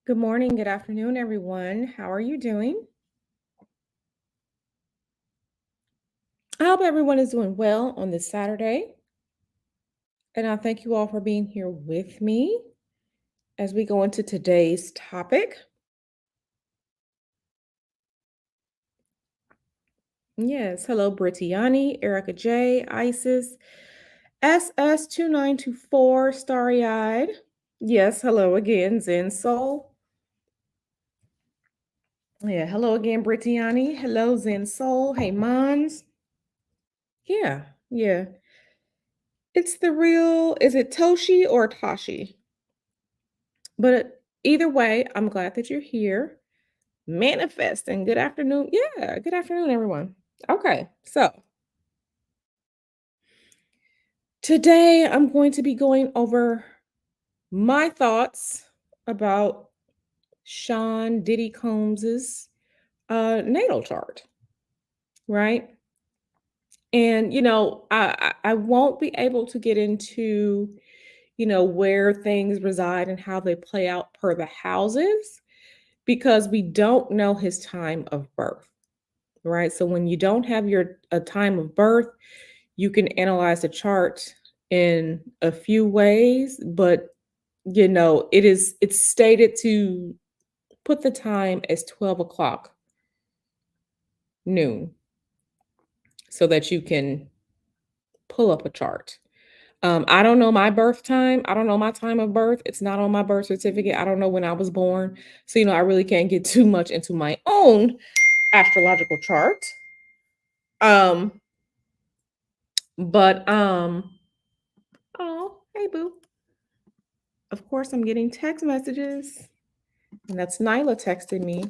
Good morning, good afternoon, everyone. How are you doing? I hope everyone is doing well on this Saturday. And I thank you all for being here with me as we go into today's topic. Yes, hello, Britiani, Erica J, Isis, SS2924, Starry Eyed. Yes, hello again, Zen Soul. Yeah, hello again, Britiani. Hello, Zen Soul. Hey, Mons. Yeah. It's the real, is it Toshi or Tashi? But either way, I'm glad that you're here manifesting. Good afternoon. Yeah, good afternoon, everyone. Okay, so today I'm going to be going over my thoughts about Sean Diddy Combs's natal chart, right? And I won't be able to get into where things reside and how they play out per the houses because we don't know his time of birth. Right? So when you don't have your a time of birth, you can analyze the chart in a few ways, but it's stated to put the time as 12 o'clock noon so that you can pull up a chart. I don't know my birth time. I don't know my time of birth. It's not on my birth certificate. I don't know when I was born. So, I really can't get too much into my own astrological chart. Um, but Oh, hey boo. Of course, I'm getting text messages, and that's Nyla texting me.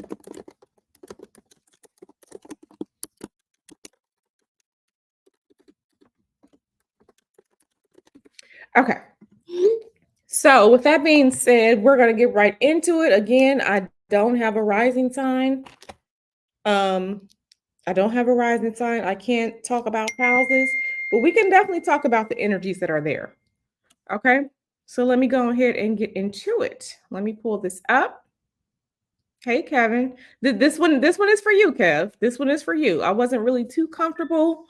Okay. So, with that being said, we're going to get right into it. Again, I don't have a rising sign. I don't have a rising sign. I can't talk about houses, but we can definitely talk about the energies that are there. Okay? So, let me go ahead and get into it. Let me pull this up. Hey Kevin, this one is for you, Kev. This one is for you. I wasn't really too comfortable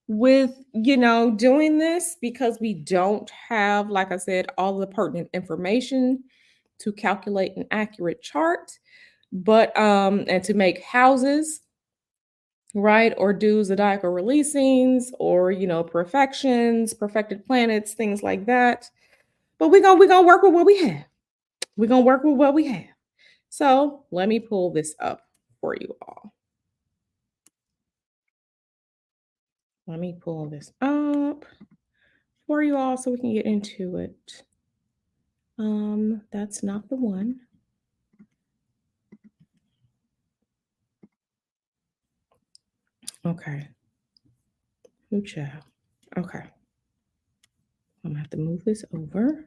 with doing this because we don't have, like I said, all the pertinent information to calculate an accurate chart, but and to make houses, right, or do zodiacal releasings, or perfections, perfected planets, things like that. But we're gonna work with what we have. We're gonna work with what we have. So let me pull this up for you all. Let me pull this up for you all so we can get into it. That's not the one. Okay. Good job. Okay. I'm gonna have to move this over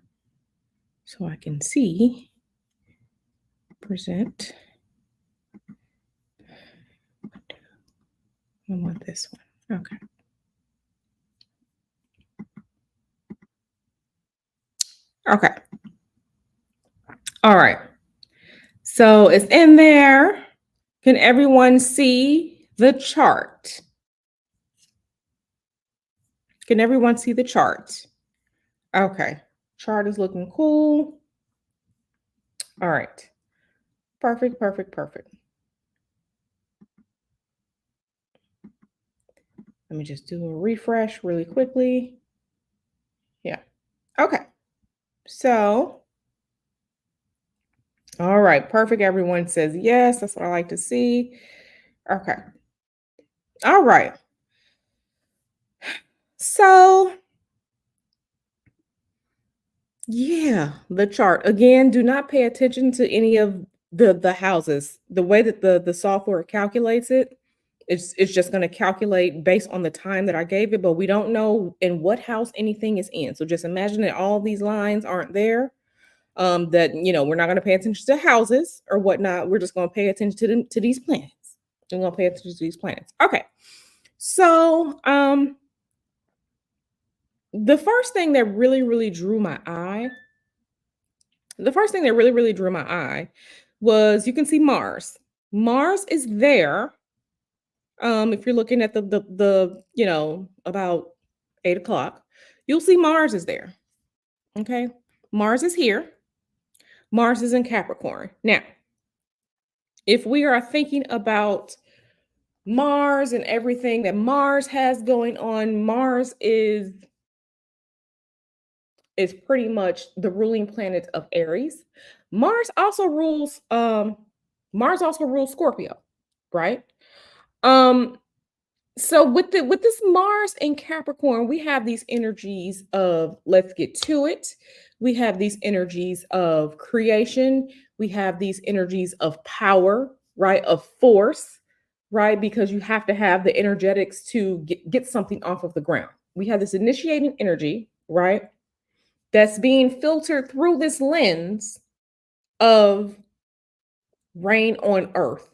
so I can see. Present. I want this one. Okay. Okay. All right. So it's in there. Can everyone see the chart? Can everyone see the chart? Okay. Chart is looking cool. All right. Perfect. Let me just do a refresh really quickly. Yeah. Okay. So, all right. Perfect. Everyone says yes. That's what I like to see. Okay. All right. So, yeah, the chart. Again, do not pay attention to any of the houses. The way that the software calculates it, it's just going to calculate based on the time that I gave it, but we don't know in what house anything is in. So just imagine that all these lines aren't there. That we're not going to pay attention to houses or whatnot. We're just going to pay attention to these planets. We're going to pay attention to these planets. Okay. So, the first thing that really, really drew my eye was, you can see Mars. Mars is there. If you're looking at the about 8 o'clock, you'll see Mars is there. Okay. Mars is here. Mars is in Capricorn. Now, if we are thinking about Mars and everything that Mars has going on, Mars is pretty much the ruling planet of Aries. Mars also rules Scorpio, right? Um so with this Mars and Capricorn, we have these energies of let's get to it. We have these energies of creation. We have these energies of power, right? Of force, right? Because you have to have the energetics to get something off of the ground. We have this initiating energy, right? That's being filtered through this lens of rain on earth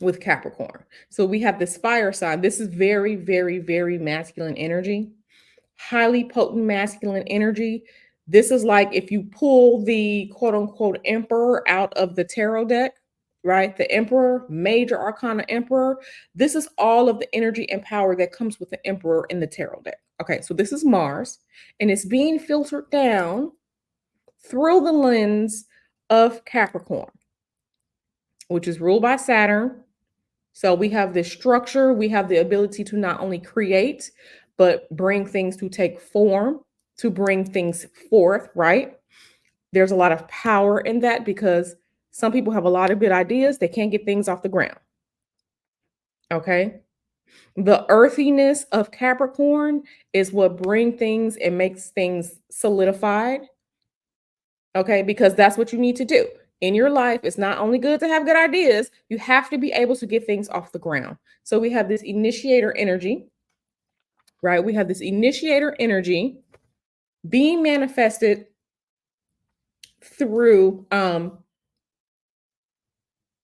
with Capricorn. So we have this fire sign. This is very, very, very masculine energy, highly potent masculine energy. This is like if you pull the quote unquote emperor out of the tarot deck, right? The emperor, major arcana emperor. This is all of the energy and power that comes with the emperor in the tarot deck. Okay, so this is Mars, and it's being filtered down through the lens of Capricorn, which is ruled by Saturn. So we have this structure, we have the ability to not only create, but bring things to take form, to bring things forth, right? There's a lot of power in that because some people have a lot of good ideas, they can't get things off the ground. Okay. The earthiness of Capricorn is what brings things and makes things solidified. Okay, because that's what you need to do. In your life, it's not only good to have good ideas, you have to be able to get things off the ground. So we have this initiator energy, right? We have this initiator energy being manifested through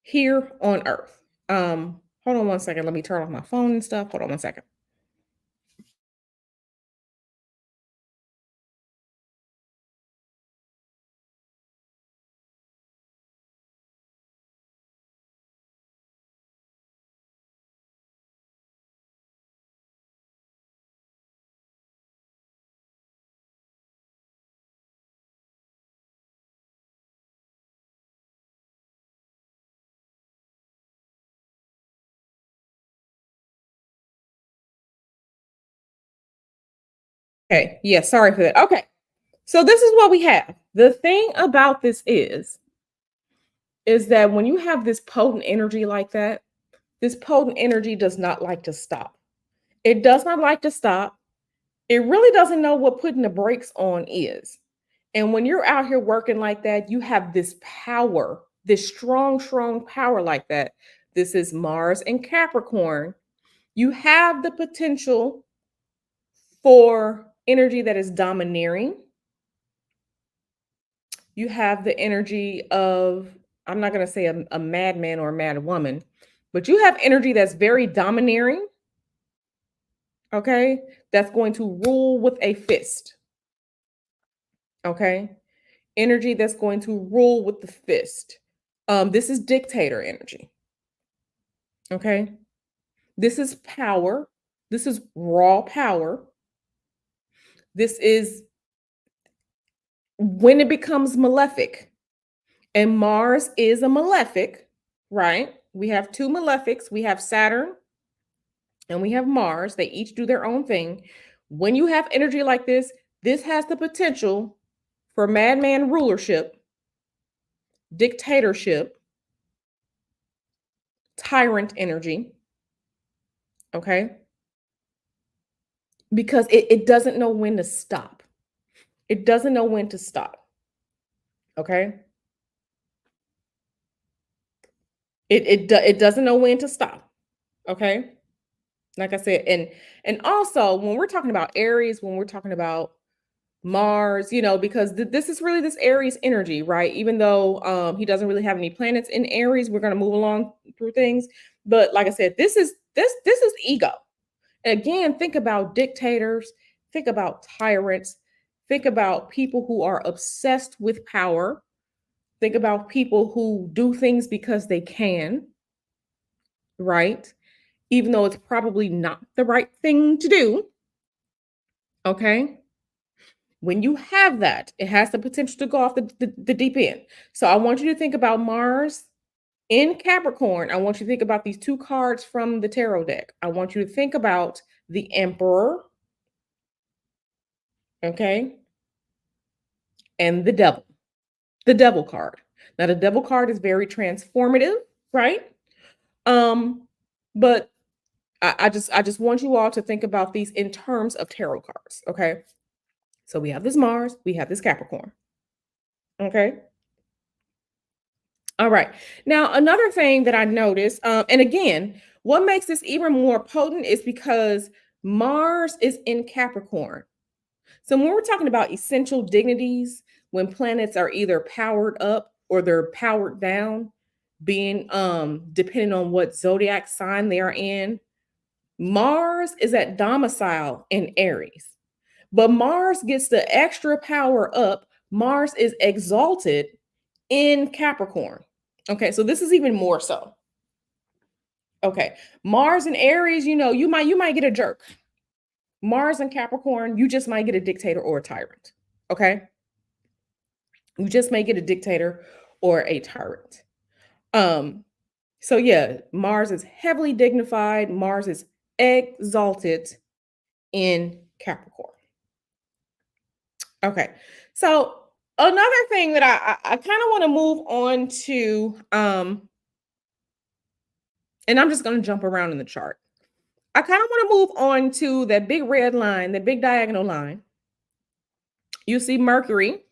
here on earth. Hold on one second. Let me turn off my phone and stuff. Hold on one second. Okay. Yeah, sorry for that. Okay. So this is what we have. The thing about this is that when you have this potent energy like that, this potent energy does not like to stop. It does not like to stop. It really doesn't know what putting the brakes on is. And when you're out here working like that, you have this power, this strong, strong power like that. This is Mars and Capricorn. You have the potential for energy that is domineering. You have the energy of, I'm not going to say a madman or a mad woman, but you have energy that's very domineering. Okay. That's going to rule with a fist. Okay. Energy that's going to rule with the fist. This is dictator energy. Okay. This is power. This is raw power. This is when it becomes malefic. And Mars is a malefic, right? We have two malefics. We have Saturn and we have Mars. They each do their own thing. When you have energy like this has the potential for madman rulership, dictatorship, tyrant energy. Okay. Because it doesn't know when to stop. It doesn't know when to stop. Okay. It doesn't know when to stop. Okay. Like I said, and also when we're talking about Aries, when we're talking about Mars, because this is really this Aries energy, right? Even though he doesn't really have any planets in Aries, we're going to move along through things. But like I said, this is ego. Again, think about dictators, think about tyrants, think about people who are obsessed with power, Think about people who do things because they can, right? Even though it's probably not the right thing to do. Okay. When you have that, it has the potential to go off the deep end. So I want you to think about Mars in Capricorn. I want you to think about these two cards from the tarot deck. I want you to think about the Emperor, okay, and the Devil card. Now, the Devil card is very transformative, right? But I just want you all to think about these in terms of tarot cards, okay? So we have this Mars, we have this Capricorn, okay? All right. Now, another thing that I noticed, and again, what makes this even more potent is because Mars is in Capricorn. So when we're talking about essential dignities, when planets are either powered up or they're powered down, being depending on what zodiac sign they are in, Mars is at domicile in Aries. But Mars gets the extra power up. Mars is exalted in Capricorn. Okay, so this is even more so. Okay, Mars and Aries, you might get a jerk. Mars and Capricorn, you just might get a dictator or a tyrant. Okay, you just may get a dictator or a tyrant. So yeah, Mars is heavily dignified. Mars is exalted in Capricorn. Okay, so another thing that I kind of want to move on to, and I'm just going to jump around in the chart. I kind of want to move on to that big red line, that big diagonal line. You see Mercury,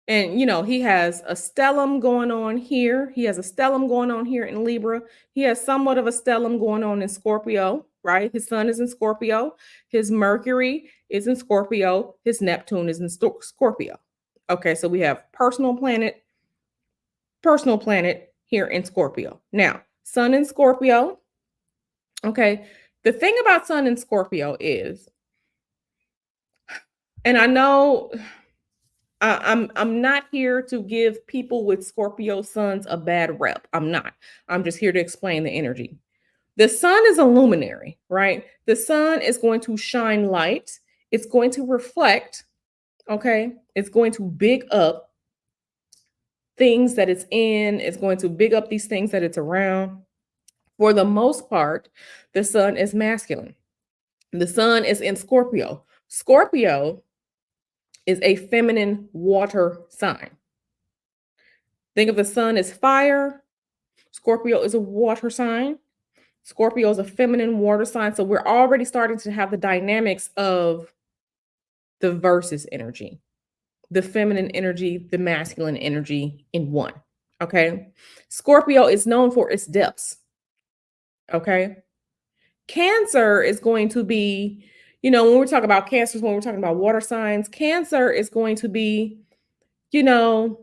and he has a stellium going on here. He has a stellium going on here in Libra. He has somewhat of a stellium going on in Scorpio, right? His sun is in Scorpio. His Mercury is in Scorpio. His Neptune is in Scorpio. Okay, so we have personal planet here in Scorpio. Now, sun in Scorpio. Okay, the thing about sun in Scorpio is, and I know I'm not here to give people with Scorpio suns a bad rep. I'm not. I'm just here to explain the energy. The sun is a luminary, right? The sun is going to shine light. It's going to reflect, okay? It's going to big up things that it's in. It's going to big up these things that it's around. For the most part, the sun is masculine. The sun is in Scorpio. Scorpio is a feminine water sign. Think of the sun as fire. Scorpio is a water sign. Scorpio is a feminine water sign. So we're already starting to have the dynamics of the versus energy, the feminine energy, the masculine energy in one. Okay. Scorpio is known for its depths. Okay. Cancer is going to be, when we talk about cancers, when we're talking about water signs, Cancer is going to be, you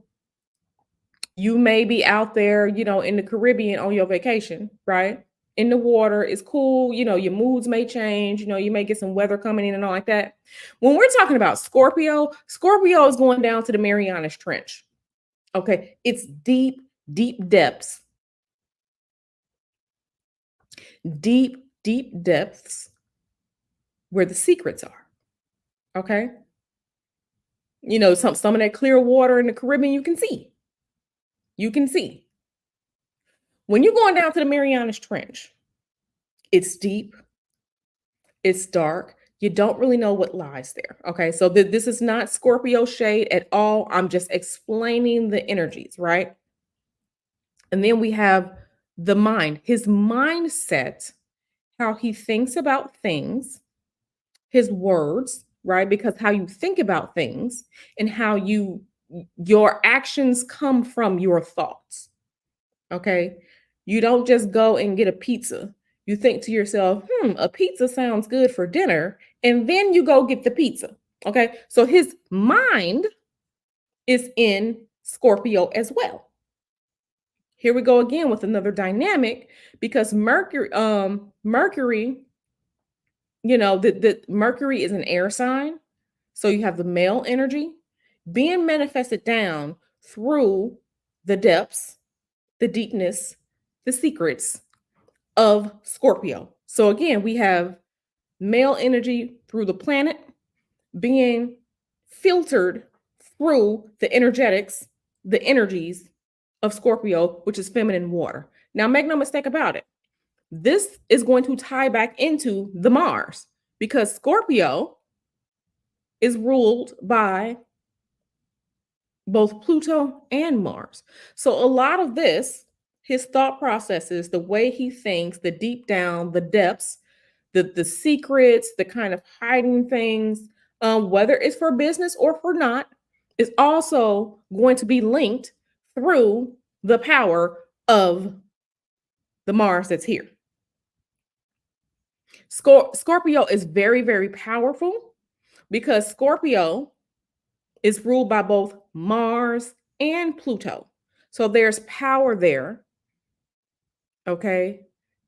may be out there, in the Caribbean on your vacation, right? In the water, it's cool. Your moods may change. You may get some weather coming in and all like that. When we're talking about Scorpio, Scorpio is going down to the Marianas Trench. Okay. It's deep, deep depths. Deep, deep depths where the secrets are. Okay. Some of that clear water in the Caribbean, you can see. You can see. When you're going down to the Marianas Trench, it's deep, it's dark. You don't really know what lies there. Okay. So this is not Scorpio shade at all. I'm just explaining the energies, right? And then we have the mind, his mindset, how he thinks about things, his words, right? Because how you think about things and how your actions come from your thoughts. Okay. You don't just go and get a pizza. You think to yourself, a pizza sounds good for dinner. And then you go get the pizza. Okay. So his mind is in Scorpio as well. Here we go again with another dynamic because Mercury, the Mercury is an air sign. So you have the male energy being manifested down through the depths, the deepness, the secrets of Scorpio. So again, we have male energy through the planet being filtered through the energetics, the energies of Scorpio, which is feminine water. Now, make no mistake about it. This is going to tie back into the Mars because Scorpio is ruled by both Pluto and Mars. So a lot of this, his thought processes, the way he thinks, the deep down, the depths, the secrets, the kind of hiding things, whether it's for business or for not, is also going to be linked through the power of the Mars that's here. Scorpio is very, very powerful because Scorpio is ruled by both Mars and Pluto. So there's power there. Okay.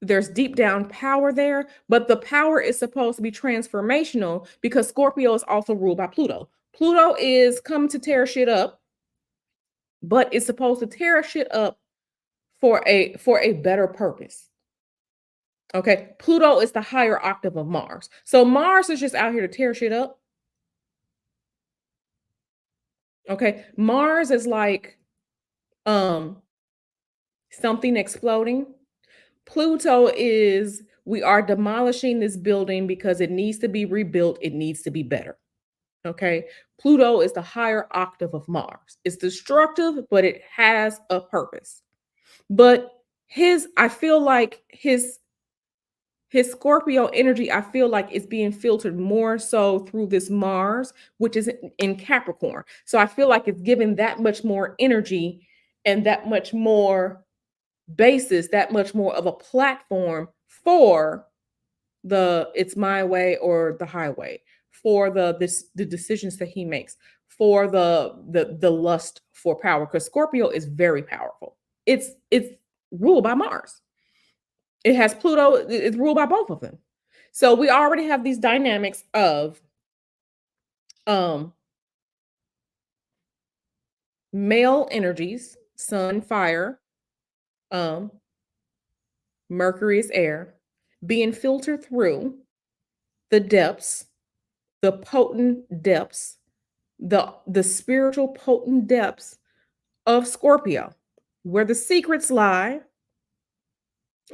There's deep down power there, but the power is supposed to be transformational because Scorpio is also ruled by Pluto. Pluto is come to tear shit up, but it's supposed to tear shit up for a better purpose. Okay. Pluto is the higher octave of Mars. So Mars is just out here to tear shit up. Okay. Mars is like something exploding. Pluto is we are demolishing this building because it needs to be rebuilt. It needs to be better. Okay. Pluto is the higher octave of Mars. It's destructive, but it has a purpose. But I feel like his Scorpio energy, I feel like it's being filtered more so through this Mars, which is in Capricorn. So I feel like it's given that much more energy and that much more basis, that much more of a platform for the it's my way or the highway, for the decisions that he makes, for the lust for power, because Scorpio is very powerful. It's ruled by Mars. It has Pluto, it's ruled by both of them. So we already have these dynamics of male energies, sun, fire, Mercury is air, being filtered through the depths, the potent depths, the spiritual potent depths of Scorpio, where the secrets lie.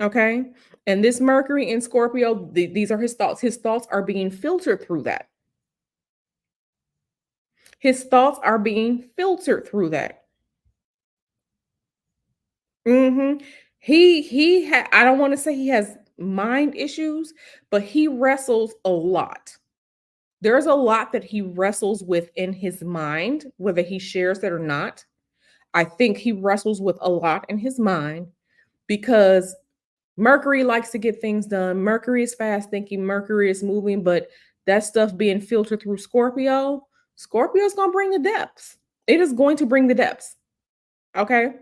Okay. And this Mercury in Scorpio, these are his thoughts. His thoughts are being filtered through that. His thoughts are being filtered through that. I don't want to say he has mind issues, but he wrestles a lot. There's a lot that he wrestles with in his mind, whether he shares that or not. I think he wrestles with a lot in his mind because Mercury likes to get things done. Mercury is fast thinking. Mercury is moving, but that stuff being filtered through Scorpio, Scorpio is going to bring the depths. It is going to bring the depths. Okay.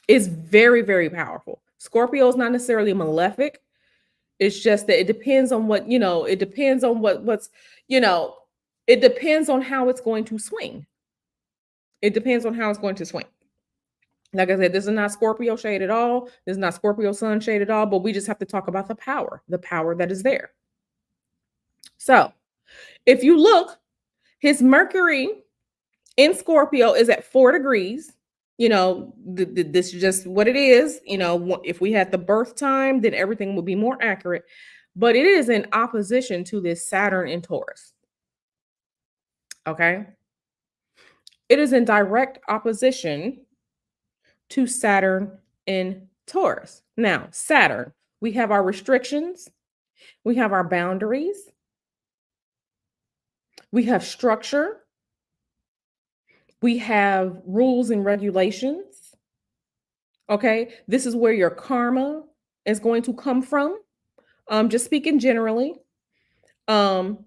It's very, very powerful. Scorpio is not necessarily malefic. It's just that it depends on what, it depends on what's, it depends on how it's going to swing. It depends on how it's going to swing. Like I said, this is not Scorpio shade at all. This is not Scorpio sun shade at all, but we just have to talk about the power that is there. So if you look, his Mercury in Scorpio is at 4 degrees. This is just what it is. If we had the birth time, then everything would be more accurate. But it is in opposition to this Saturn in Taurus. Okay. It is in direct opposition to Saturn in Taurus. Now, Saturn, we have our restrictions. We have our boundaries. We have structure. We have rules and regulations. Okay. This is where your karma is going to come from. Just speaking generally. And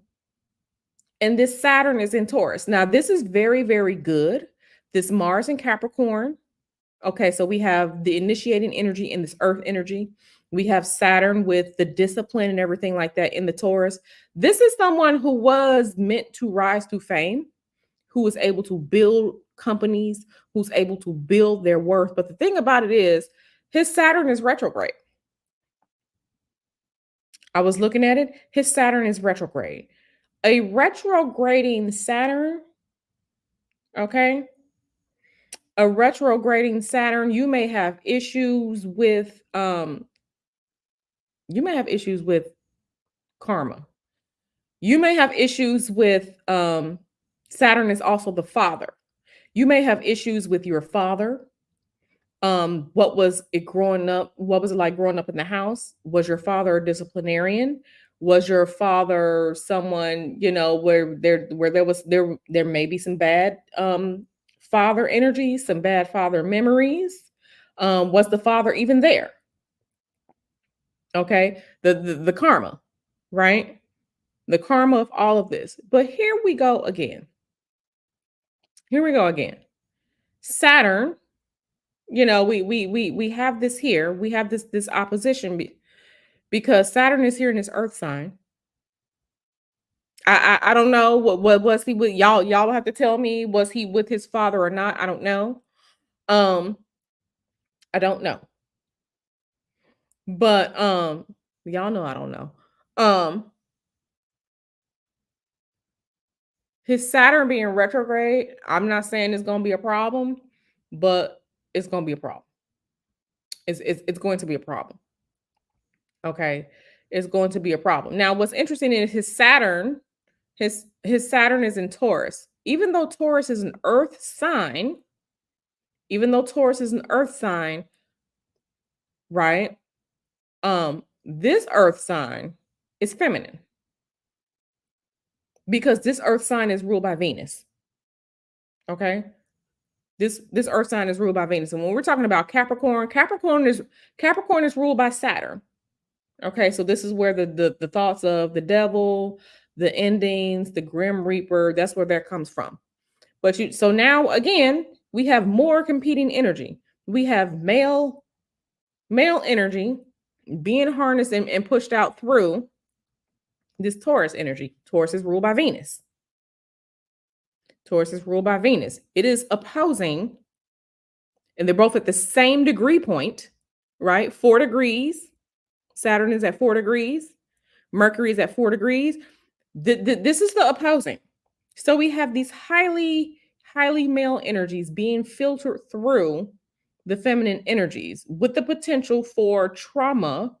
this Saturn is in Taurus. Now, this is very, very good. This Mars in Capricorn. Okay. So we have the initiating energy in this earth energy. We have Saturn with the discipline and everything like that in the Taurus. This is someone who was meant to rise to fame, who was able to build companies, who's able to build their worth. But the thing about it is, his Saturn is retrograde. I was looking at it. His Saturn is retrograde. A retrograding Saturn, okay? A retrograding Saturn, you may have issues with karma. You may have issues with Saturn is also the father. You may have issues with your father. What was it growing up? What was it like growing up in the house? Was your father a disciplinarian? Was your father someone, where there may be some bad father energy, some bad father memories? Was the father even there? Okay, the karma, right? The karma of all of this. But here we go again. Saturn, we have this here. We have this opposition because Saturn is here in his earth sign. I don't know what was he with y'all. Y'all have to tell me, was he with his father or not? I don't know. I don't know. But y'all know I don't know. His Saturn being retrograde, I'm not saying it's gonna be a problem, but it's gonna be a problem. It's going to be a problem. Okay. It's going to be a problem. Now, what's interesting is his Saturn, his Saturn is in Taurus. Even though Taurus is an earth sign, right? This earth sign is feminine because this earth sign is ruled by Venus. Okay. This earth sign is ruled by Venus. And when we're talking about Capricorn, Capricorn is ruled by Saturn. Okay, so this is where the thoughts of the devil, the endings, the grim reaper, that's where that comes from. So now again, we have more competing energy. We have male energy being harnessed and pushed out through this Taurus energy. Taurus is ruled by Venus. It is opposing, and they're both at the same degree point, right? 4 degrees. Saturn is at 4 degrees. Mercury is at 4 degrees. This is the opposing. So we have these highly male energies being filtered through the feminine energies with the potential for trauma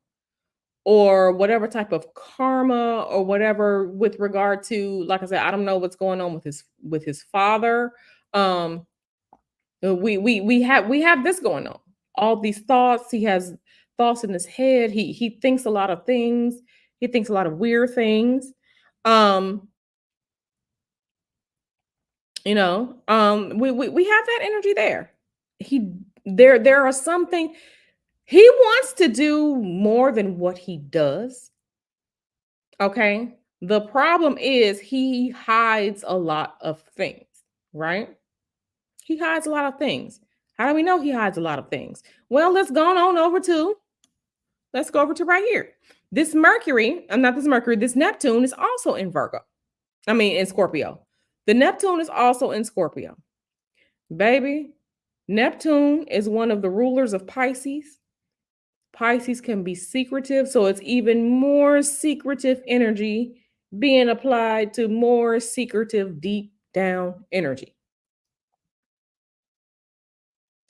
or whatever type of karma or whatever with regard to, like I said, I don't know what's going on with his father. We have this going on. All these thoughts, he has thoughts in his head. He thinks a lot of things. He thinks a lot of weird things. We have that energy there. There are something he wants to do more than what he does. Okay. The problem is he hides a lot of things, right? He hides a lot of things. How do we know he hides a lot of things? Well, let's go over to right here. This Neptune is also in Virgo. In Scorpio. The Neptune is also in Scorpio. Baby, Neptune is one of the rulers of Pisces. Pisces can be secretive, so it's even more secretive energy being applied to more secretive, deep down energy.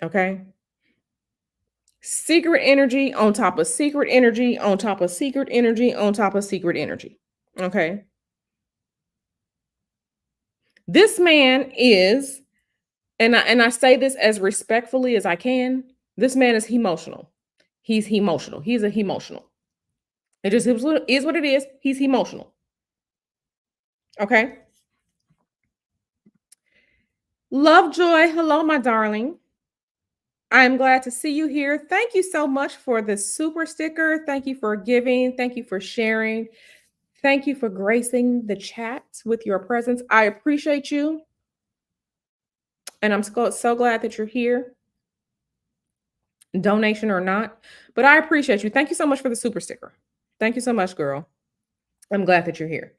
Okay. Secret energy on top of secret energy on top of secret energy on top of secret energy. Okay. This man is, and I say this as respectfully as I can, this man is emotional. He's emotional. He's a emotional. It just is what it is. He's emotional. Okay. Lovejoy, hello, my darling. I'm glad to see you here. Thank you so much for the super sticker. Thank you for giving. Thank you for sharing. Thank you for gracing the chat with your presence. I appreciate you. And I'm so glad that you're here. Donation or not, but I appreciate you. Thank you so much for the super sticker. Thank you so much, girl. I'm glad that you're here.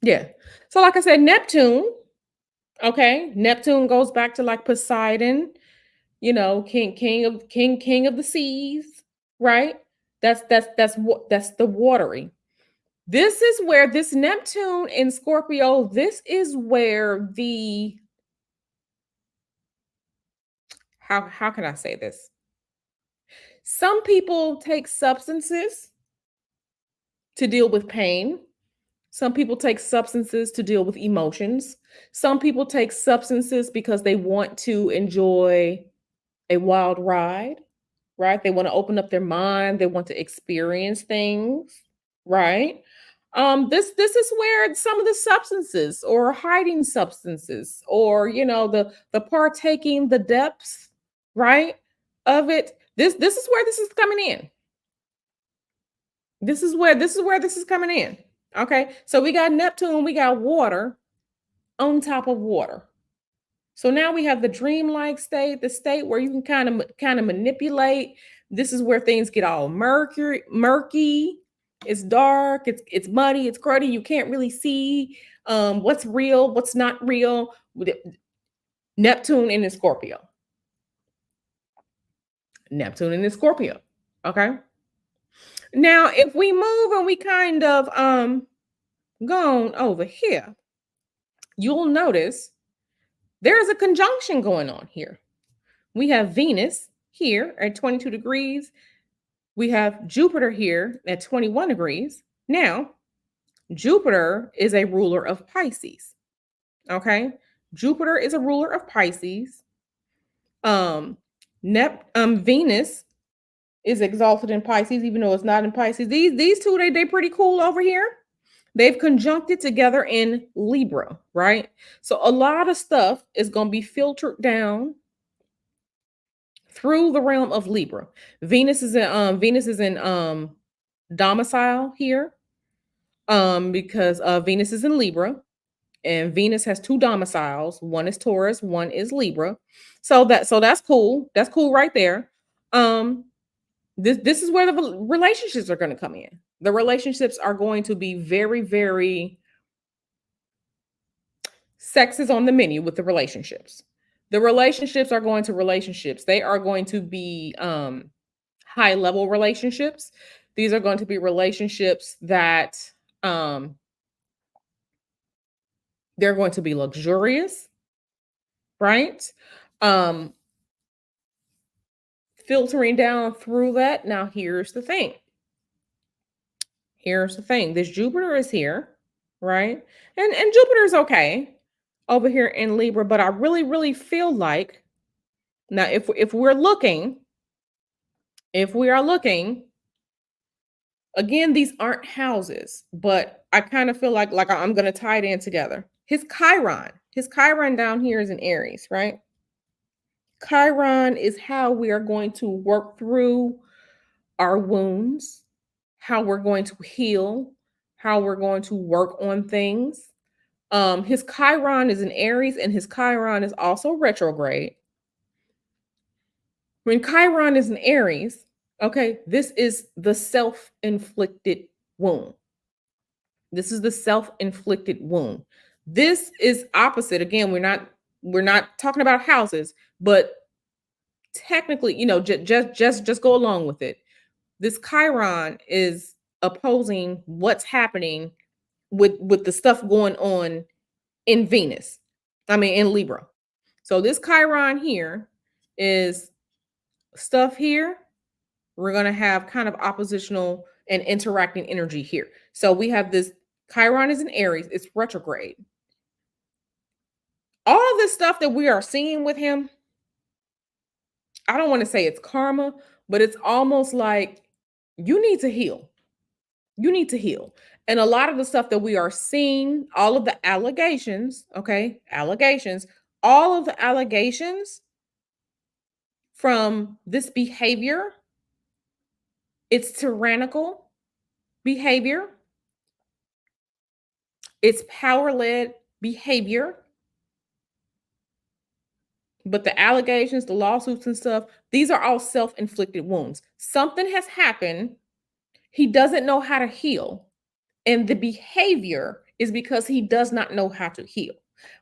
Yeah. So like I said, Neptune Okay. Neptune goes back to like Poseidon, king of the seas, right? That's the watery. This is where this Neptune in Scorpio, this is where the how can I say this? Some people take substances to deal with pain. Some people take substances to deal with emotions. Some people take substances because they want to enjoy a wild ride, right? They want to open up their mind, they want to experience things, right? This is where some of the substances or hiding substances or the partaking the depths, right, of it. This is where this is coming in. This is where this is coming in. Okay, so we got Neptune, we got water on top of water. So now we have the dreamlike state, the state where you can kind of manipulate. This is where things get all murky. It's dark, it's muddy, it's cruddy. You can't really see what's real, what's not real. Neptune in the Scorpio. Neptune in the Scorpio. Okay. Now, if we move and we kind of gone over here, you'll notice there is a conjunction going on here. We have Venus here at 22 degrees. We have Jupiter here at 21 degrees. Now, Jupiter is a ruler of Pisces. Okay? Jupiter is a ruler of Pisces. Venus is exalted in Pisces, even though it's not in Pisces. These two, they pretty cool over here. They've conjuncted together in Libra, right? So a lot of stuff is going to be filtered down through the realm of Libra. Venus is in domicile here because Venus is in Libra, and Venus has two domiciles. One is Taurus, one is Libra. So that's cool. That's cool right there. This is where the relationships are going to come in. The relationships are going to be very, very sex is on the menu with the relationships. The relationships are going to relationships. They are going to be high level relationships. These are going to be relationships that they're going to be luxurious, right? Filtering down through that. Now, here's the thing. This Jupiter is here, right? And Jupiter is okay over here in Libra, but I really, really feel like now if we are looking, again, these aren't houses, but I kind of feel like I'm gonna tie it in together. His Chiron down here is in Aries, right? Chiron is how we are going to work through our wounds, how we're going to heal, how we're going to work on things. His Chiron is in Aries, and his Chiron is also retrograde. When Chiron is in Aries, okay, this is the self-inflicted wound. This is the self-inflicted wound. This is opposite. Again, we're not talking about houses, but technically, just go along with it. This Chiron is opposing what's happening with the stuff going on in Venus. In Libra. So this Chiron here is stuff here. We're going to have kind of oppositional and interacting energy here. So we have this Chiron is in Aries. It's retrograde. All this stuff that we are seeing with him, I don't want to say it's karma, but it's almost like you need to heal. You need to heal. And a lot of the stuff that we are seeing, all of the allegations, okay, all of the allegations from this behavior, it's tyrannical behavior, it's power-led behavior. But the allegations, the lawsuits and stuff, these are all self-inflicted wounds. Something has happened. He doesn't know how to heal. And the behavior is because he does not know how to heal.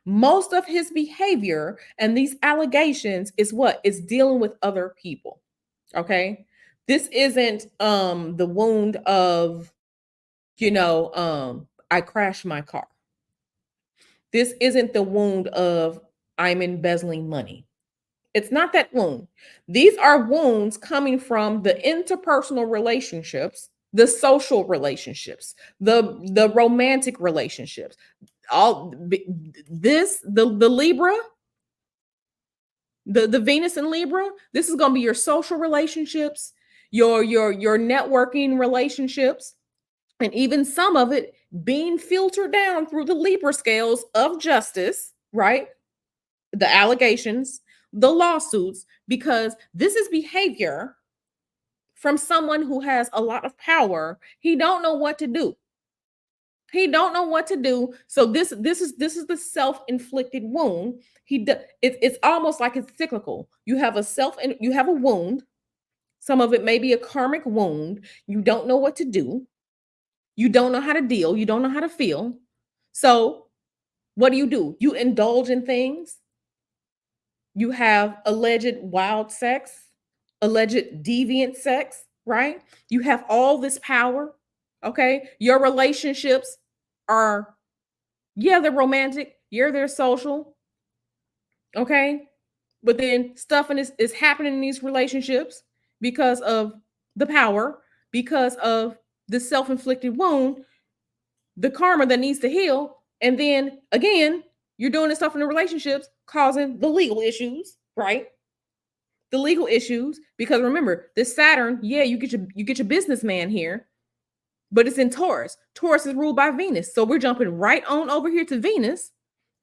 Most of his behavior and these allegations is what? It's dealing with other people. Okay. This isn't the wound of, I crashed my car. This isn't the wound of I'm embezzling money. It's not that wound. These are wounds coming from the interpersonal relationships, the social relationships, the romantic relationships. All this, the Libra, the Venus in Libra, this is going to be your social relationships, your networking relationships, and even some of it being filtered down through the Libra scales of justice, right? The allegations, the lawsuits, because this is behavior from someone who has a lot of power. He don't know what to do. He don't know what to do. So this is the self-inflicted wound. It's almost like it's cyclical. You have you have a wound. Some of it may be a karmic wound. You don't know what to do. You don't know how to deal. You don't know how to feel. So what do? You indulge in things. You have alleged wild sex, alleged deviant sex, right? You have all this power. Okay. Your relationships are, yeah, they're romantic. Yeah, they're social. Okay. But then stuff is happening in these relationships because of the power, because of the self inflicted wound, the karma that needs to heal. And then again, you're doing this stuff in the relationships, causing the legal issues, right? The legal issues, because remember, this Saturn, yeah, you get your businessman here, but it's in Taurus. Taurus is ruled by Venus. So we're jumping right on over here to Venus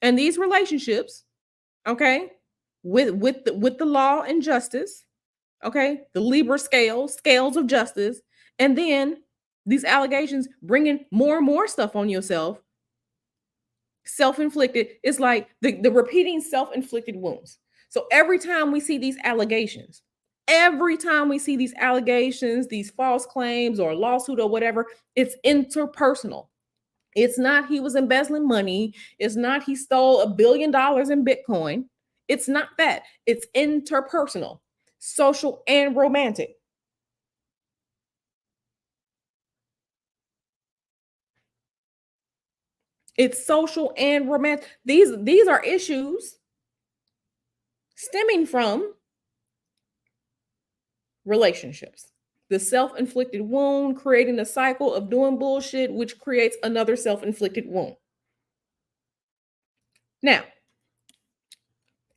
and these relationships, okay? With the law and justice, okay? The Libra scales of justice, and then these allegations bringing more and more stuff on yourself, self-inflicted. It's like the repeating self-inflicted wounds. So every time we see these allegations, these false claims or lawsuit or whatever, it's interpersonal. It's not he was embezzling money. It's not he stole $1 billion in Bitcoin. It's not that. It's interpersonal, social, and romantic. It's social and romantic. These are issues stemming from relationships. The self-inflicted wound creating a cycle of doing bullshit, which creates another self-inflicted wound. Now,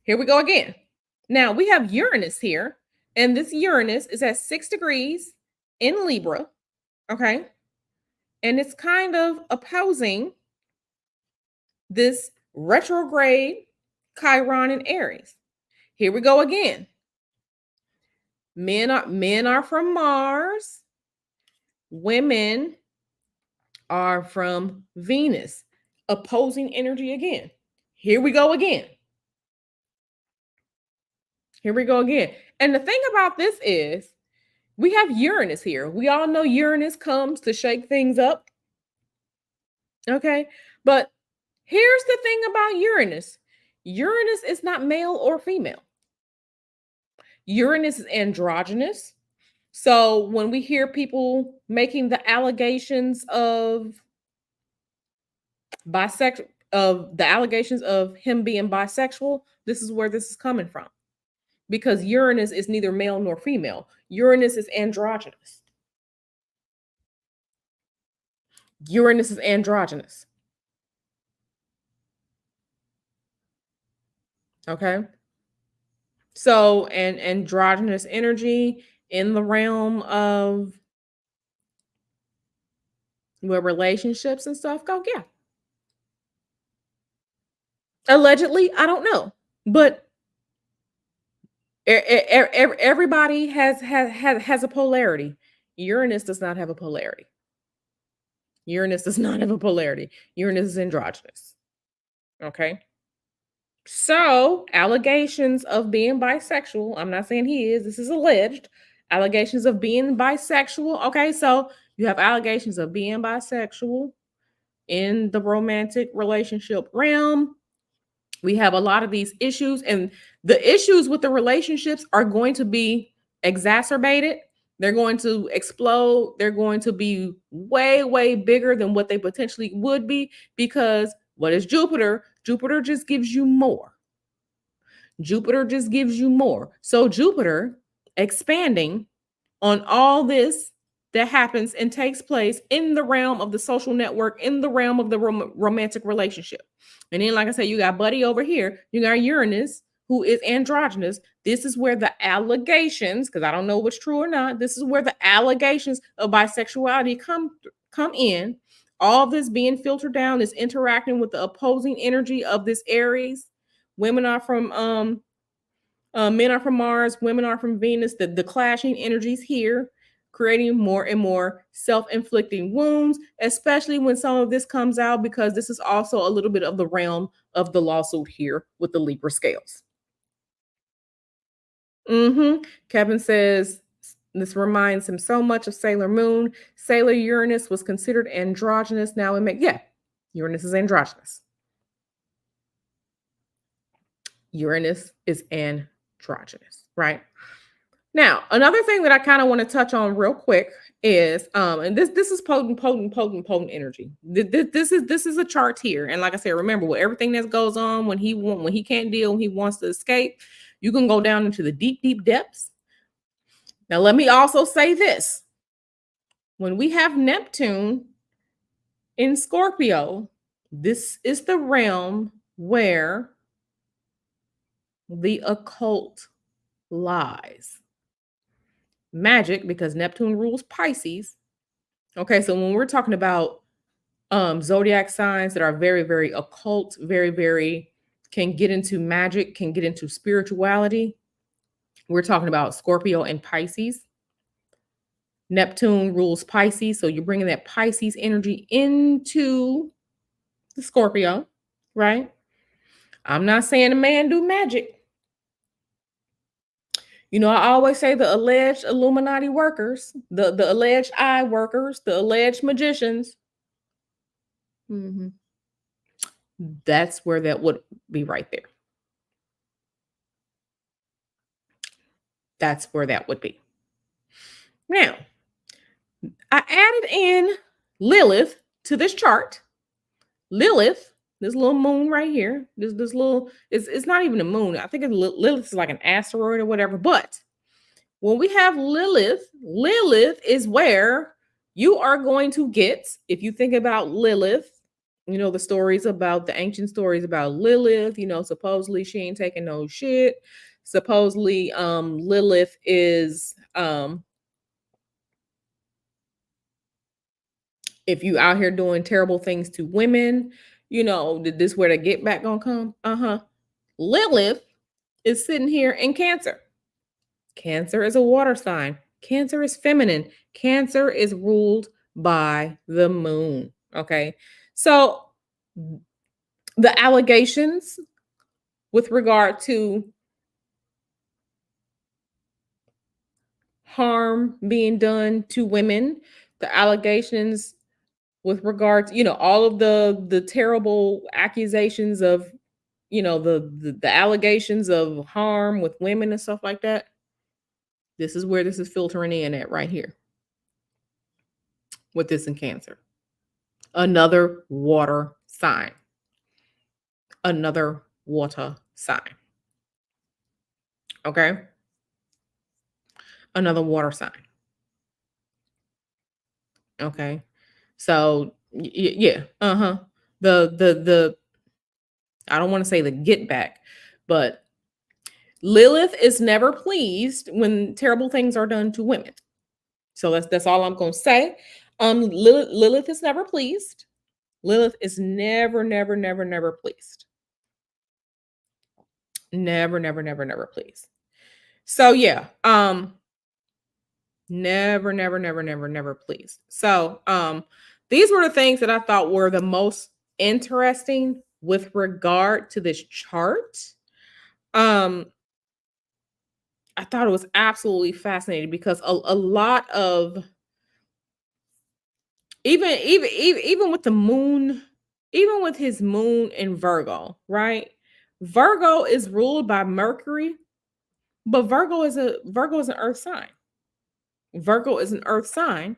here we go again. Now we have Uranus here, and this Uranus is at 6 degrees in Libra, okay? And it's kind of opposing this retrograde Chiron in Aries. Here we go again. Men are from Mars. Women are from Venus. Opposing energy again. Here we go again. Here we go again. And the thing about this is we have Uranus here. We all know Uranus comes to shake things up. Okay. But here's the thing about Uranus. Uranus is not male or female. Uranus is androgynous. So when we hear people making the allegations of him being bisexual, this is where this is coming from. Because Uranus is neither male nor female. Uranus is androgynous. Uranus is androgynous. Okay. So, and androgynous energy in the realm of where relationships and stuff go, yeah. Allegedly, I don't know, but everybody has a polarity. Uranus does not have a polarity. Uranus does not have a polarity. Uranus is androgynous. Okay. So, allegations of being bisexual, I'm not saying he is, this is alleged. Allegations of being bisexual. Okay, so you have allegations of being bisexual in the romantic relationship realm. We have a lot of these issues, and the issues with the relationships are going to be exacerbated. They're going to explode. They're going to be way, way bigger than what they potentially would be, because what is Jupiter? Jupiter just gives you more. Jupiter just gives you more. So Jupiter expanding on all this that happens and takes place in the realm of the social network, in the realm of the romantic relationship. And then, like I said, you got Buddy over here. You got Uranus, who is androgynous. This is where the allegations, because I don't know what's true or not, this is where the allegations of bisexuality come in. All of this being filtered down is interacting with the opposing energy of this Aries. Women are from men are from Mars, women are from Venus. The clashing energies here, creating more and more self-inflicting wounds, especially when some of this comes out, because this is also a little bit of the realm of the lawsuit here with the Libra scales. Kevin says this reminds him so much of Sailor Moon. Sailor Uranus was considered androgynous. Now it makes, yeah, Uranus is androgynous. Uranus is androgynous, right? Now, another thing that I kind of want to touch on real quick is, and this is potent energy. This is a chart here, and like I said, remember, with everything that goes on, when he can't deal, when he wants to escape, you can go down into the deep depths. Now, let me also say this: when we have Neptune in Scorpio, this is the realm where the occult lies. Magic, because Neptune rules Pisces. Okay, so when we're talking about zodiac signs that are very, very occult, very, very can get into magic, can get into spirituality, we're talking about Scorpio and Pisces. Neptune rules Pisces, so you're bringing that Pisces energy into the Scorpio, right? I'm not saying a man do magic. You know, I always say the alleged Illuminati workers, the alleged eye workers, the alleged magicians. That's where that would be right there. That's where that would be. Now, I added in Lilith to this chart. Lilith, this little moon right here, this little, it's not even a moon. I think Lilith is like an asteroid or whatever. But when we have Lilith, Lilith is where you are going to get, if you think about Lilith, you know, the stories about the ancient stories about Lilith, you know, supposedly she ain't taking no shit. Supposedly, Lilith is, if you out here doing terrible things to women, you know, this where the get back gonna come. Lilith is sitting here in Cancer. Cancer is a water sign. Cancer is feminine. Cancer is ruled by the moon. Okay. So the allegations with regard to harm being done to women, the allegations with regard to, you know, all of the terrible accusations of, you know, the allegations of harm with women and stuff like that. This is where this is filtering in at right here with this in Cancer. Another water sign. Another water sign. Okay. Another water sign. Okay. So yeah. The I don't want to say the get back, but Lilith is never pleased when terrible things are done to women. So that's all I'm going to say. Lilith is never pleased. Lilith is never pleased. Never pleased. So yeah, never pleased. So these were the things that I thought were the most interesting with regard to this chart. I thought it was absolutely fascinating because a lot of even with the moon, even with his moon in Virgo, right? Virgo is ruled by Mercury, but Virgo is an earth sign. Virgo is an earth sign,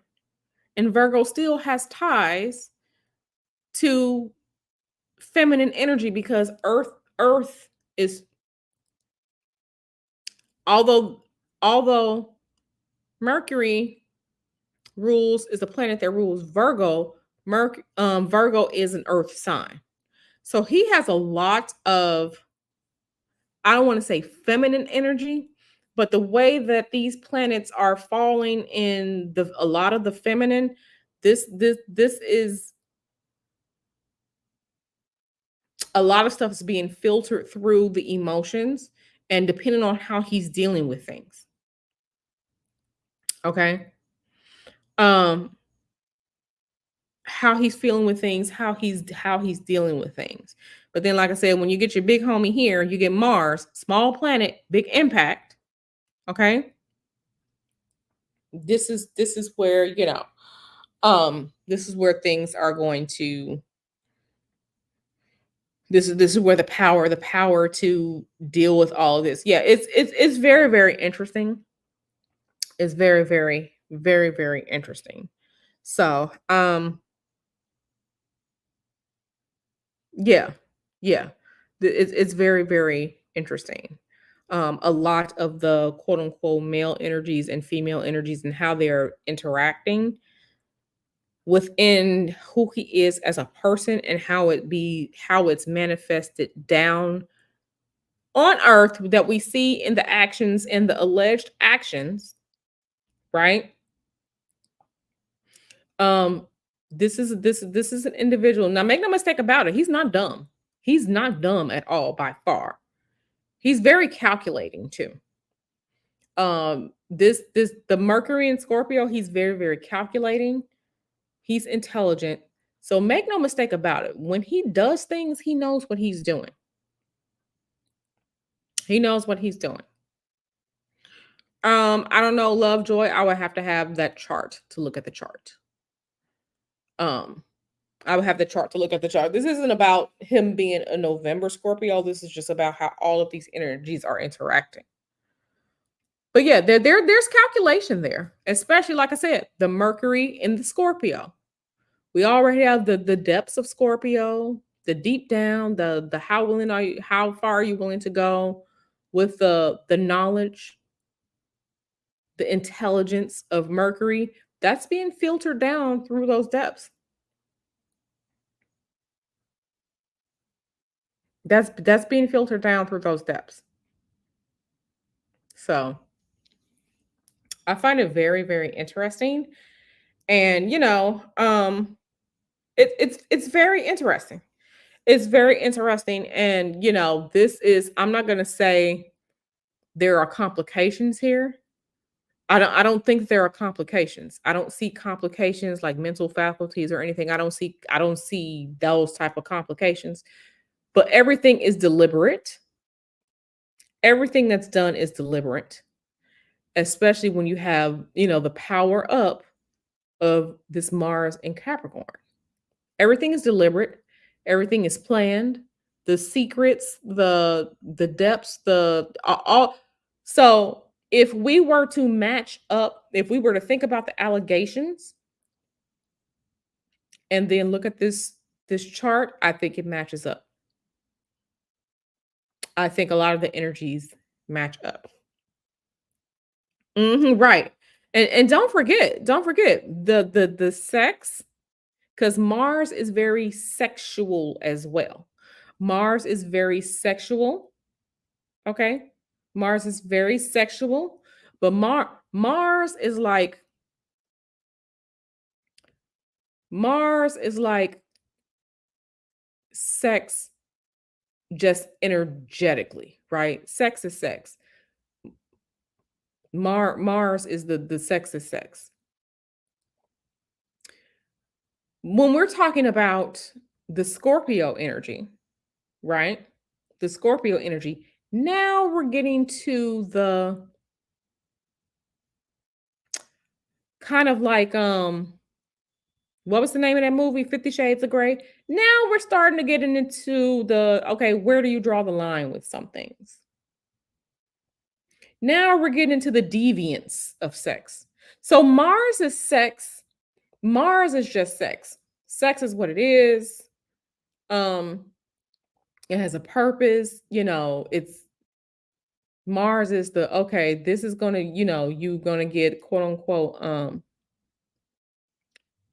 and Virgo still has ties to feminine energy because earth is, although although Mercury rules is a planet that rules Virgo, Virgo is an earth sign. So he has a lot of, I don't want to say feminine energy, but the way that these planets are falling in the a lot of the feminine, this is a lot of stuff is being filtered through the emotions and depending on how he's dealing with things. Okay. Um how he's feeling with things, how he's dealing with things. But then, like I said, when you get your big homie here, you get Mars, small planet, big impact. Okay. This is where, this is where things are going to, this is where the power to deal with all of this. Yeah, it's very, very interesting. It's very, very, very, very interesting. So, yeah, yeah, it's very, very interesting. A lot of the quote unquote male energies and female energies and how they're interacting within who he is as a person and how it's manifested down on earth that we see in the actions and the alleged actions, right? Um, this is an individual. Now, make no mistake about it. He's not dumb. He's not dumb at all by far. He's very calculating too. This the Mercury in Scorpio. He's very, very calculating. He's intelligent. So make no mistake about it. When he does things, he knows what he's doing. He knows what he's doing. I don't know, love, joy. I would have to have that chart to look at the chart. Um, I would have the chart to look at the chart. This isn't about him being a November Scorpio. This is just about how all of these energies are interacting. But yeah, there's calculation there, especially like I said, the Mercury in the Scorpio. We already have the depths of Scorpio, the deep down, the how willing are you, how far are you willing to go with the knowledge, the intelligence of Mercury. That's being filtered down through those depths. That's being filtered down through those depths. So I find it very, very interesting. And it's very interesting. It's very interesting. And this is, I'm not gonna say there are complications here. I don't think there are complications. I don't see complications like mental faculties or anything. I don't see those type of complications. But everything is deliberate. Everything that's done is deliberate, especially when you have, the power up of this Mars and Capricorn. Everything is deliberate, everything is planned, the secrets, the depths, the all. So, if we were to match up, if we were to think about the allegations and then look at this chart, I think it matches up. I think a lot of the energies match up. Right. And don't forget the sex, because Mars is very sexual as well. Mars is very sexual. Okay. Mars is very sexual, but Mars is like sex just energetically, right? Sex is sex. Mars is the sex is sex. When we're talking about the Scorpio energy, right? The Scorpio energy. Now we're getting to the kind of like What was the name of that movie? 50 Shades of Grey. Now we're starting to get into the, okay, where do you draw the line with some things? Now we're getting into the deviance of sex. So Mars is sex. Mars is just sex. Sex is what it is. Um, it has a purpose. It's Mars is the, okay, this is gonna, you're gonna get quote unquote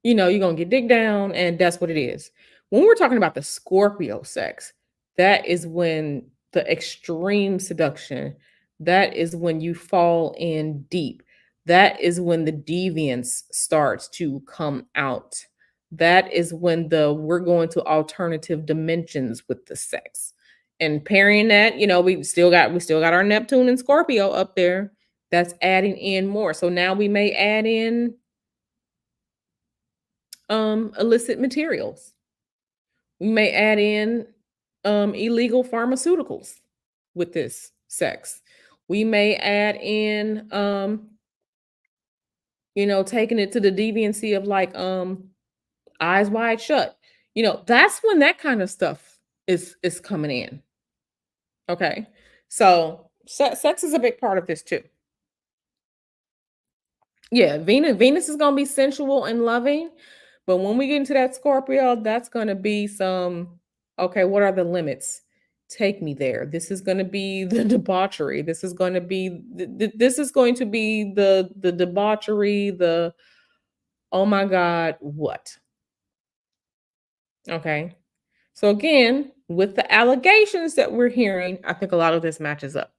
you're gonna get dick down, and that's what it is. When we're talking about the Scorpio sex, that is when the extreme seduction, that is when you fall in deep. That is when the deviance starts to come out. That is when we're going to alternative dimensions with the sex. And pairing that, we still got our Neptune and Scorpio up there. That's adding in more. So now we may add in illicit materials. We may add in illegal pharmaceuticals with this sex. We may add in taking it to the deviancy of like eyes wide shut. That's when that kind of stuff is coming in. Okay. So sex is a big part of this too. Yeah, Venus is gonna be sensual and loving, but when we get into that Scorpio, that's gonna be some, okay, what are the limits? Take me there. This is gonna be the debauchery. This is gonna be this is going to be the debauchery, the oh my God, what? Okay. So again, with the allegations that we're hearing, I think a lot of this matches up.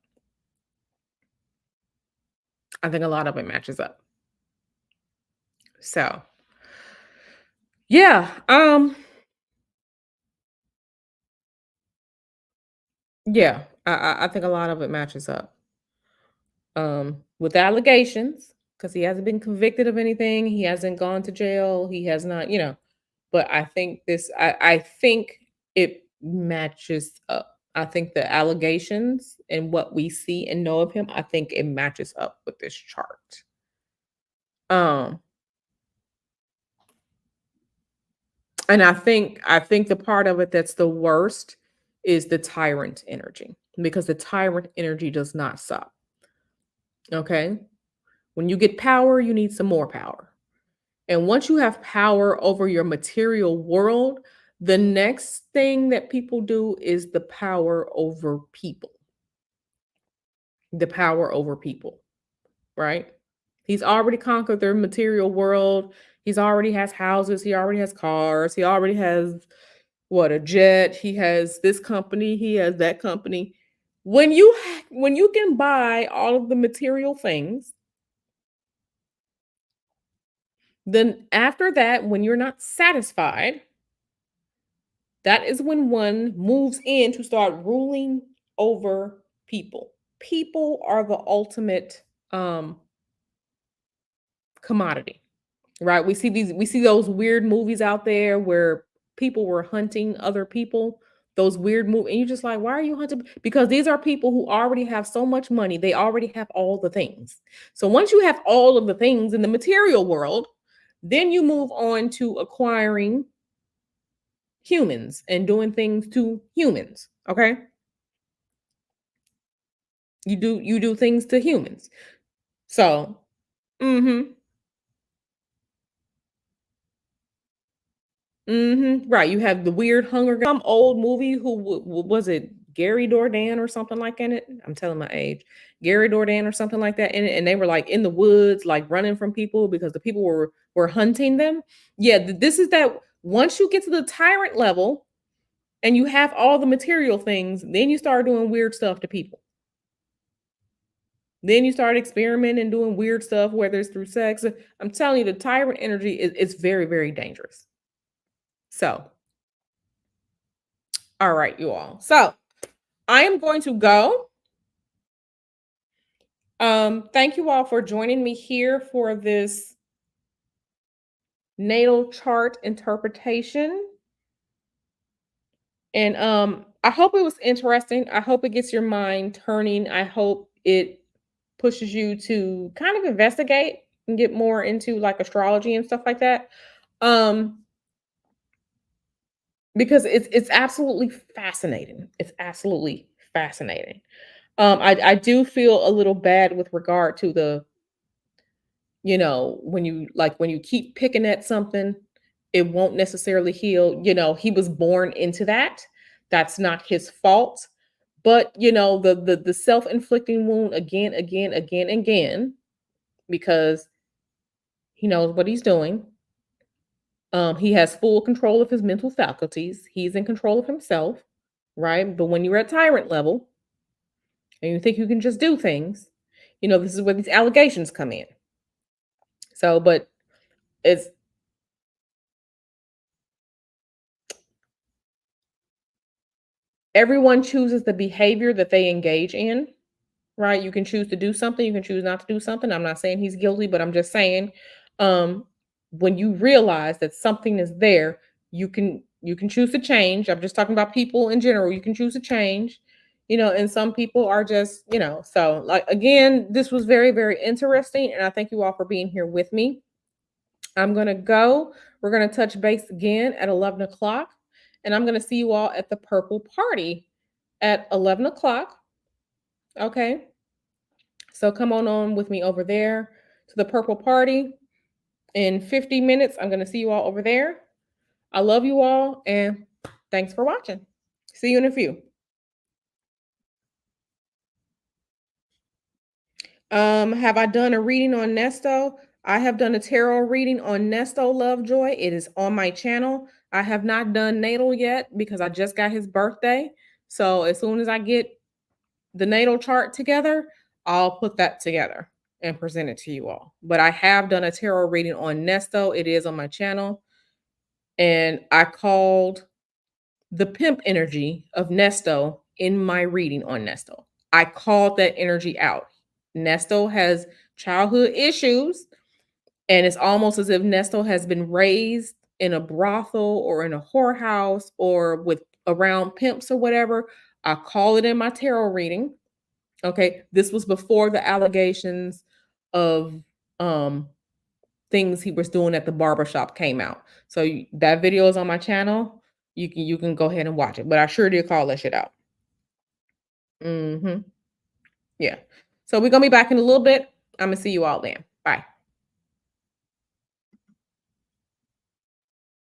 I think a lot of it matches up. So yeah, yeah, I think a lot of it matches up. With allegations, because he hasn't been convicted of anything, he hasn't gone to jail, he has not, but I think it matches up. I think the allegations and what we see and know of him, I think it matches up with this chart. Um, and I think the part of it that's the worst is the tyrant energy, because the tyrant energy does not stop. Okay. When you get power, you need some more power. And once you have power over your material world, the next thing that people do is the power over people. The power over people, right? He's already conquered their material world. He's already has houses, he already has cars, he already has what, a jet, he has this company, he has that company. When you can buy all of the material things, then after that, when you're not satisfied, that is when one moves in to start ruling over people. People are the ultimate commodity, right? We see those weird movies out there where people were hunting other people. Those weird movies, and you're just like, why are you hunting? Because these are people who already have so much money. They already have all the things. So once you have all of the things in the material world, then you move on to acquiring humans and doing things to humans. Okay. You do things to humans. So, mhm. Right, you have the weird some old movie who was it Gary Dordan or something like in it? I'm telling my age. Gary Dordan or something like that in it, and they were like in the woods, like running from people because the people were hunting them. Yeah, this is that once you get to the tyrant level and you have all the material things, then you start doing weird stuff to people. Then you start experimenting and doing weird stuff, whether it's through sex. I'm telling you, the tyrant energy is very, very dangerous. So, all right, you all. So, I am going to go. Thank you all for joining me here for this natal chart interpretation. And I hope it was interesting. I hope it gets your mind turning. I hope it pushes you to kind of investigate and get more into like astrology and stuff like that. Um, because it's absolutely fascinating. It's absolutely fascinating. I do feel a little bad with regard to the, when you when you keep picking at something, it won't necessarily heal. He was born into that. That's not his fault. But the self-inflicting wound again, again, again, again, because he knows what he's doing. He has full control of his mental faculties. He's in control of himself, right? But when you're at tyrant level and you think you can just do things, this is where these allegations come in. So, but it's everyone chooses the behavior that they engage in, right? You can choose to do something, you can choose not to do something. I'm not saying he's guilty, but I'm just saying, um, when you realize that something is there, you can choose to change. I'm just talking about people in general. You can choose to change, and some people are just, so like again, this was very, very interesting. And I thank you all for being here with me. I'm gonna go. We're gonna touch base again at 11 o'clock. And I'm gonna see you all at the purple party at 11 o'clock. Okay. So come on with me over there to the purple party in 50 minutes. I'm going to see you all over there. I love you all and thanks for watching. See you in a few. Have I done a reading on Nesto? I have done a tarot reading on Nesto Lovejoy. It is on my channel. I have not done natal yet because I just got his birthday. So as soon as I get the natal chart together, I'll put that together and present it to you all. But I have done a tarot reading on Nesto. It is on my channel. And I called the pimp energy of Nesto in my reading on Nesto. I called that energy out. Nesto has childhood issues, and it's almost as if Nesto has been raised in a brothel or in a whorehouse or with around pimps or whatever. I call it in my tarot reading. Okay, this was before the allegations of things he was doing at the barbershop came out. So that video is on my channel. You can go ahead and watch it. But I sure did call that shit out. Yeah. So we're gonna be back in a little bit. I'm gonna see you all then. Bye.